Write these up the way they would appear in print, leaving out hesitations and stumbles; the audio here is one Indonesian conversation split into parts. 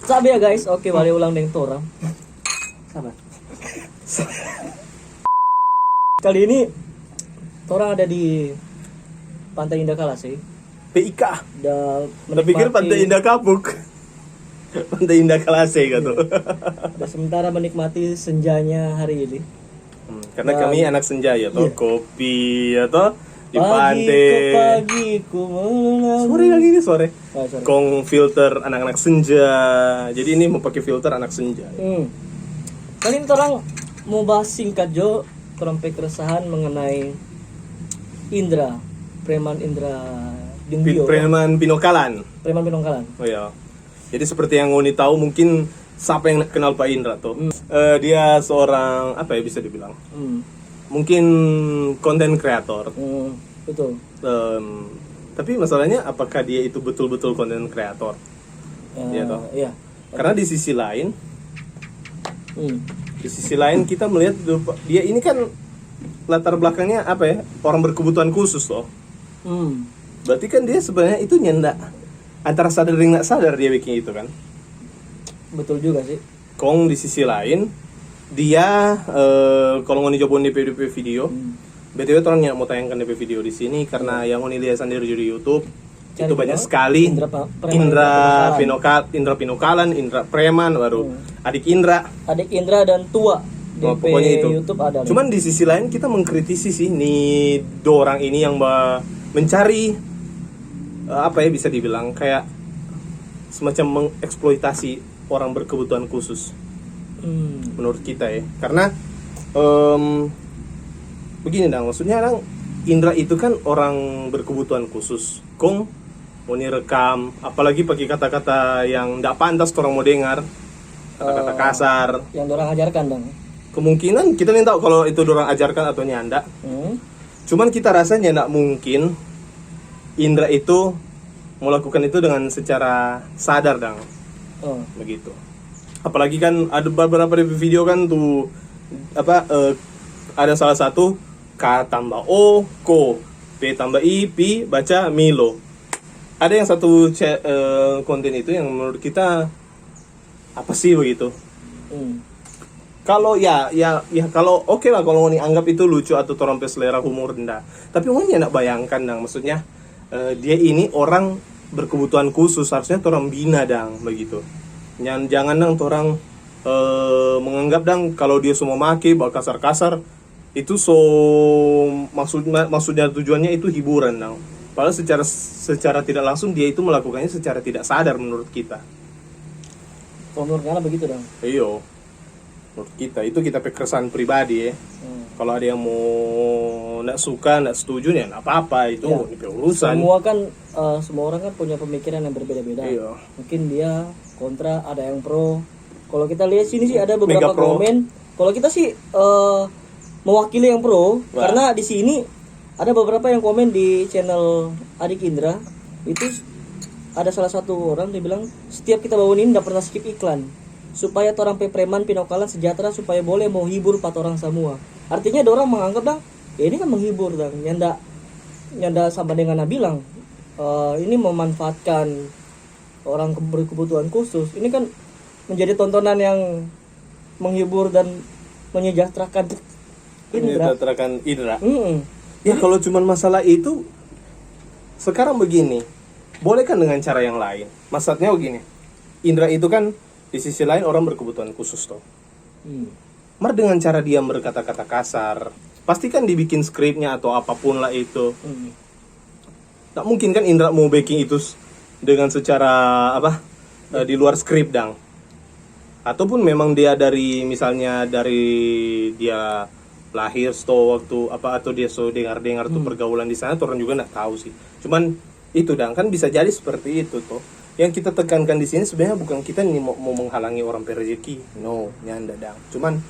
Sabi ya guys, oke balik ulang dengan Tora. Sabar. Kali ini Tora ada di Pantai Indah Kalasih. PIK. Udah Pikir Pantai Indah Kapuk. Pantai Indah Kalasih gitu. Udah sementara menikmati senjanya hari ini. Karena kami anak senja ya toh, kopi ya toh di Pagi pantai. ke pagi ku menangi. Sore lagi nih sore. Sorry. Kong filter anak-anak senja. Jadi ini mau pakai filter anak senja. Kali ini orang mau bahas singkat Jo, kerempek keresahan mengenai Indra, preman Indra Dinggio. Preman Pinokalan. Preman Pinongkalan. Oh ya. Jadi seperti yang Ngoni tahu mungkin siapa yang kenal Pak Indra tuh. Dia seorang apa ya bisa dibilang? Mungkin konten kreator. Betul. Tapi masalahnya apakah dia itu betul-betul konten kreator? Iya toh? Iya. Karena di sisi lain kita melihat dia ini kan latar belakangnya apa ya? Orang berkebutuhan khusus toh. Berarti kan dia sebenarnya itu nyenda antara sadar dan nggak sadar dia bikin itu kan. Betul juga sih. Kong di sisi lain dia kalau mau coba DP video, BTW orang yang mau tayangkan DP video di sini karena yang mau lihat sendiri di YouTube Cari itu banyak dulu. sekali Indra Pinokalan, Indra Preman, baru adik Indra. Adik Indra dan tua DP Pokoknya itu. YouTube ada. Cuman di sisi lain kita mengkritisi sih nih dua orang ini yang mencari apa ya bisa dibilang kayak semacam mengeksploitasi orang berkebutuhan khusus. Menurut kita ya, karena begini dong, maksudnya dong, Indra itu kan orang berkebutuhan khusus. Kong mau rekam, apalagi pakai kata-kata yang tidak pantas orang mau dengar, kata-kata kasar. Yang orang ajarkan dong. Kemungkinan kita tidak tahu kalau itu orang ajarkan atau nyanda. Cuman kita rasanya tidak mungkin Indra itu melakukan itu dengan secara sadar dong. Begitu. Apalagi kan ada beberapa video kan tuh apa ada salah satu K tambah O ko P tambah I P baca Milo. Ada yang satu konten itu yang menurut kita apa sih begitu? Kalau ya kalau oke lah kalau mau anggap itu lucu atau terompe selera humor rendah. Tapi mau nak bayangkan dong, maksudnya dia ini orang berkebutuhan khusus, harusnya orang bina dong begitu. Jangan dong orang menganggap dong kalau dia semua make bakal kasar-kasar itu maksudnya tujuannya itu hiburan dong. Padahal secara tidak langsung dia itu melakukannya secara tidak sadar menurut kita. Menurut kalian begitu dong. Iya. Menurut kita itu kita keresahan pribadi ya. Kalau ada yang mau nggak suka, nggak setuju ya nggak apa-apa itu urusan. Semua orang kan punya pemikiran yang berbeda-beda. Iya. Mungkin dia kontra, ada yang pro. Kalau kita lihat sini sih ada beberapa komen. Kalau kita sih mewakili yang pro. Karena di sini ada beberapa yang komen di channel Adik Indra. Itu ada salah satu orang dia bilang setiap kita bangunin nggak pernah skip iklan supaya orang preman Pinokalan sejahtera supaya boleh mau hibur pat orang semua. Artinya ada orang menganggap dong ya ini kan menghibur dong. Nyanda sama dengan bilang ini memanfaatkan orang berkebutuhan khusus. Ini kan menjadi tontonan yang menghibur dan menyejahterakan Indra. Ya kalau cuma masalah itu sekarang begini, boleh kan dengan cara yang lain. Maksudnya begini, Indra itu kan di sisi lain orang berkebutuhan khusus toh. Mar dengan cara dia berkata-kata kasar, pasti kan dibikin skripnya atau apapun lah itu. Tak mungkin kan Indra mau baking itu dengan secara di luar skrip dang. Ataupun memang dia dari misalnya dari dia lahir waktu atau dia dengar tuh pergaulan di sana, orang juga nggak tahu sih. Cuman itu dang kan bisa jadi seperti itu tuh. Yang kita tekankan di sini sebenarnya bukan kita nih mau menghalangi orang berrezeki, no, nyanda dang. Cuman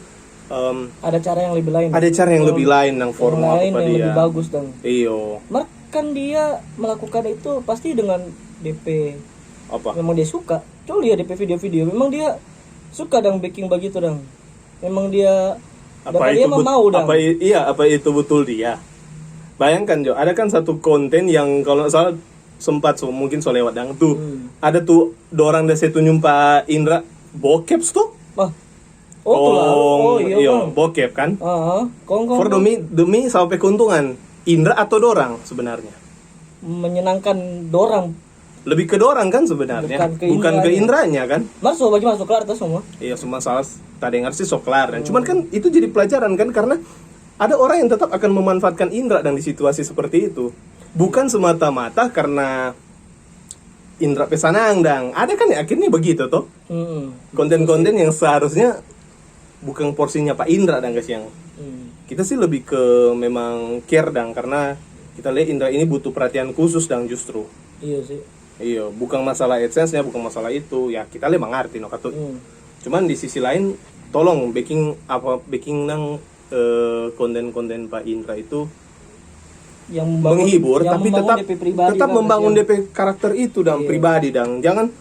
ada cara yang lebih lain. Ada cara yang lebih lain yang formal yang dia. Lebih bagus dang. Iyo. Kan dia melakukan itu pasti dengan DP apa? Memang dia suka. Coba lihat DP video-video, memang dia suka dang baking begitu dang. Memang dia dia mau dang. Apa itu betul dia? Bayangkan Jo, ada kan satu konten yang kalau salah sempat mungkin so lewat dang tuh. Ada tuh dorang da setunyum Pak Indra bokep tuh. Ah. Oh, tuh lah. Oh, iya, Bang. Bokep kan. Kong. For demi sampai keuntungan Indra atau dorang sebenarnya. Menyenangkan dorang. Lebih ke dorang kan sebenarnya, bukan ke Indranya kan. Masuk bagi masuk kelar tuh semua. Iya, semua salah tak dengar sih sok kelar. Dan cuman kan itu jadi pelajaran kan, karena ada orang yang tetap akan memanfaatkan Indra dan di situasi seperti itu. Bukan semata-mata karena Indra pesanang dang. Ada kan ya akhirnya begitu toh. Konten-konten yang seharusnya bukan porsinya Pak Indra dang guys yang. Kita sih lebih ke memang care dang, karena kita lihat Indra ini butuh perhatian khusus dang justru. Iya sih. Iya, bukan masalah AdSense-nya, bukan masalah itu. Ya, kita lebih mengerti no katut. Cuman di sisi lain tolong backing nang konten-konten Pak Indra itu yang menghibur yang tapi tetap kan, membangun DP karakter itu dan pribadi dan jangan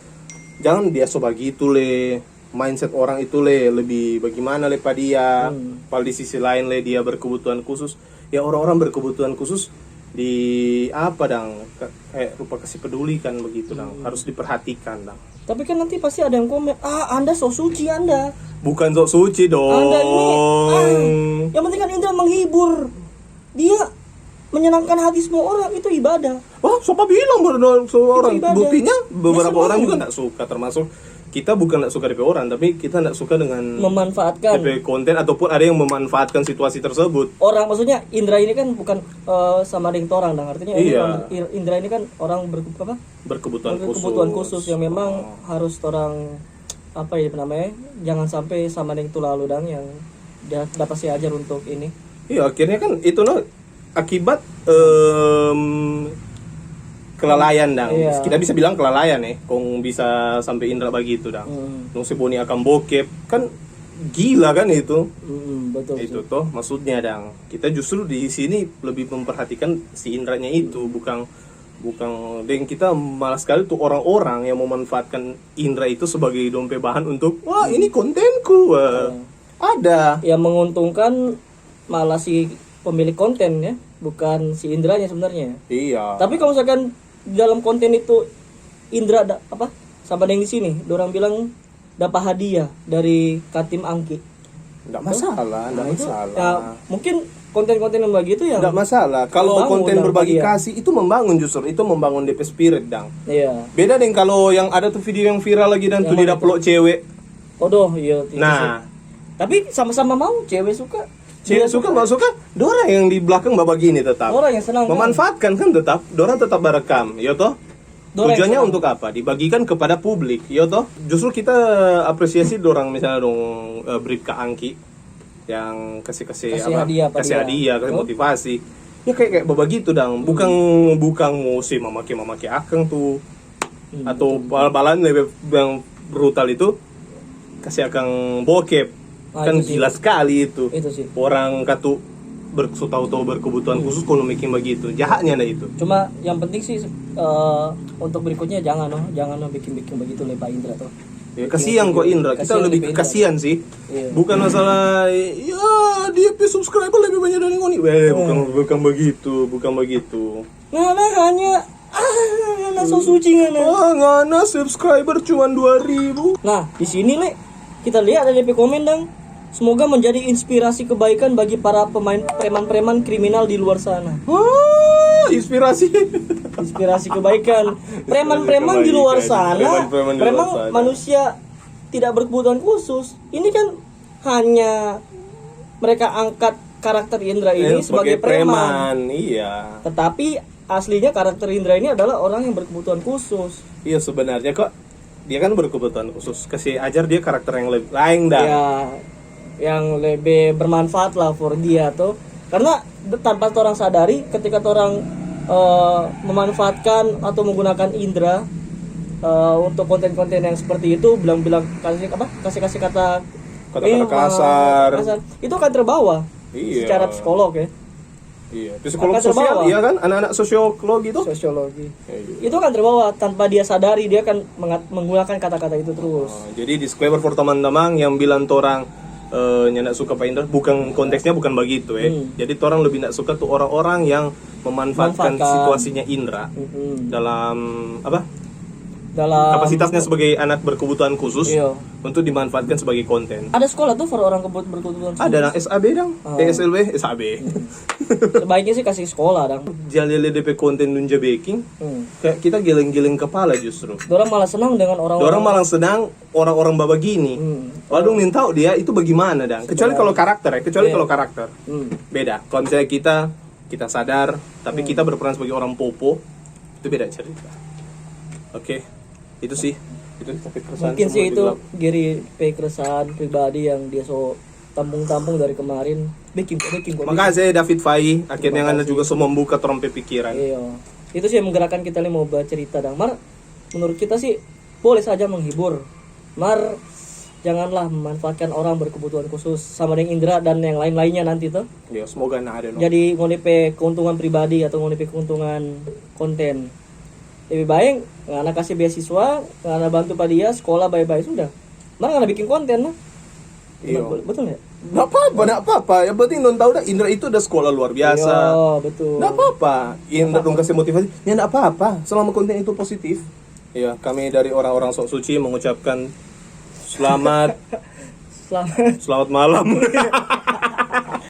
dia so begitu le, mindset orang itu le lebih bagaimana le pada dia. Padahal di sisi lain le dia berkebutuhan khusus. Ya orang-orang berkebutuhan khusus di apa dang kayak rupa kasih peduli kan begitu dang, harus diperhatikan dang. Tapi kan nanti pasti ada yang komen, Anda so suci Anda. Bukan sok suci dong. Anda ini yang penting kan Indra menghibur. Dia menyenangkan hati semua orang, itu ibadah. Wah, siapa bilang orang ibadah. buktinya beberapa Ya, orang juga nggak suka, termasuk kita bukan nggak suka DP orang, tapi kita nggak suka dengan memanfaatkan DP konten ataupun ada yang memanfaatkan situasi tersebut. orang. Maksudnya Indra ini kan bukan sama dengan orang, dan artinya Iya. Indra ini kan orang Berkebutuhan khusus yang memang harus orang apa ya namanya, jangan sampai sama dengan itu lalu dang yang dia dapat saya ajar untuk ini. Iya, akhirnya kan itu akibat kelalaian dang. Iya. Kita bisa bilang kelalaian kong bisa sampai Indra begitu dang. Nung si Boni akan bokep kan gila kan itu. Betul. Itu toh maksudnya dang. Kita justru di sini lebih memperhatikan si Indranya itu, bukan dan kita malas sekali tuh orang-orang yang memanfaatkan Indra itu sebagai dompet bahan untuk wah ini kontenku. Ada Yang menguntungkan malah si pemilik konten ya, bukan si Indranya sebenarnya. iya. Tapi kalau misalkan dalam konten itu Indra sama yang di sini, dorang bilang dapat hadiah dari Katim Angki. Enggak masalah, enggak Itu, masalah. ya, mungkin konten-konten yang begitu yang Enggak masalah. Kalau membangun konten dalam berbagi dia. kasih itu membangun, justru itu membangun DP spirit dang. Iya. Beda dengan kalau yang ada tuh video yang viral lagi dan tuh dia peluk cewek. Odoh, iya. itu sih. Nah, Tapi sama-sama mau, cewek suka. cewek suka nggak suka, Dora yang di belakang babak gini tetap. Orang yang senang. Memanfaatkan kan tetap, Dora tetap merekam, ya toh. Dora yang Tujuannya senang. untuk apa? Dibagikan kepada publik, ya toh. Justru kita apresiasi dorang misalnya dong Bribka Angki yang kasih hadiah apa kasih dia. hadiah, kasih motivasi. Ya kayak begitu dang. Bukan musim mamaki akang tuh. Atau bal-balan yang brutal itu kasih akang bokep. Kan itu sih. gila sekali itu. Itu sih. Orang katu tahu berkebutuhan khusus kalau bikin begitu. Jahatnya ada itu. Cuma yang penting sih untuk berikutnya jangan bikin begitu le Pak Indra tuh. Ya kasihan kok Indra. Kita Kasihan lebih lebih Indra. kasihan sih. Iya. Bukan masalah ya dia subscriber lebih banyak dari ngoni. Bukan begitu. Ngana hanya ngana so suci ngana. Ngana subscriber cuma 2.000. Nah, di sini le kita lihat ada DP komen dang. Semoga menjadi inspirasi kebaikan bagi para preman-preman kriminal di luar sana. Inspirasi. Inspirasi kebaikan. Preman-preman di luar sana. Preman-preman di luar Memang sana. manusia tidak berkebutuhan khusus. Ini kan hanya mereka angkat karakter Indra ini sebagai preman. Iya. Tetapi aslinya karakter Indra ini adalah orang yang berkebutuhan khusus. Iya sebenarnya kok dia kan berkebutuhan khusus. Kasih ajar dia karakter yang lebih lain dah. Ya, yang lebih bermanfaat lah for dia tuh. Karena tanpa orang sadari ketika orang memanfaatkan atau menggunakan Indra untuk konten-konten yang seperti itu, bilang-bilang kasih kata kasar. itu akan terbawa Iya. secara psikolog ya. Iya, psikolog Akan sosial, terbawa. iya kan? Anak-anak sosiolog gitu. Sosiologi. Iya. Itu akan terbawa tanpa dia sadari, dia akan menggunakan kata-kata itu terus. Jadi disclaimer for teman-teman yang bilang orang nyak suka Pak Indra, bukan konteksnya bukan begitu ya. Jadi orang lebih nak suka tuh orang-orang yang memanfaatkan Manfaatkan. situasinya Indra dalam apa? Dalam Kapasitasnya sebagai anak berkebutuhan khusus Iya. untuk dimanfaatkan sebagai konten. Ada sekolah tuh for orang berkebutuhan Ada nang SAB dang, SLB, SAB. Sebaiknya sih kasih sekolah dong. Jalele DP konten nunja baking, kayak kita geleng-geleng kepala justru. Orang malah senang dengan orang-orang. Orang malah sedang orang-orang baba gini. Waduh, ingin tahu dia itu bagaimana dang. Kecuali kalau karakter ya, kecuali kalau karakter. Beda. Kalau misalnya kita sadar, tapi kita berperan sebagai orang popo, itu beda cerita. Oke. Itu sih. Itu topik keresahan Mungkin semua sih itu dibilang. Gary keresahan pribadi yang dia so tampung-tampung dari kemarin. Bikin kok. Makasih David Fai, akhirnya Anda juga so membuka trompe pikiran. Iya. Itu sih yang menggerakkan kita nih mau bercerita dang. Mar, menurut kita sih boleh saja menghibur. Mar, janganlah memanfaatkan orang berkebutuhan khusus sama dengan Indra dan yang lain-lainnya nanti tuh. Ya, semoga nah ada no. Jadi ngonepe keuntungan pribadi atau ngonepe keuntungan konten. Lebih baik ngana kasih beasiswa, ngana bantu pada dia sekolah baik-baik sudah. Mar ngana bikin konten lah. Iya. Betul ya? Nggak apa-apa. Yang penting non tahu dah Indra itu ada sekolah luar biasa. Iya, betul. Nggak apa-apa. Indra dong kasih motivasi. Ya nggak apa-apa. Selama konten itu positif. Ya, kami dari orang-orang sok suci mengucapkan selamat Selamat selamat malam.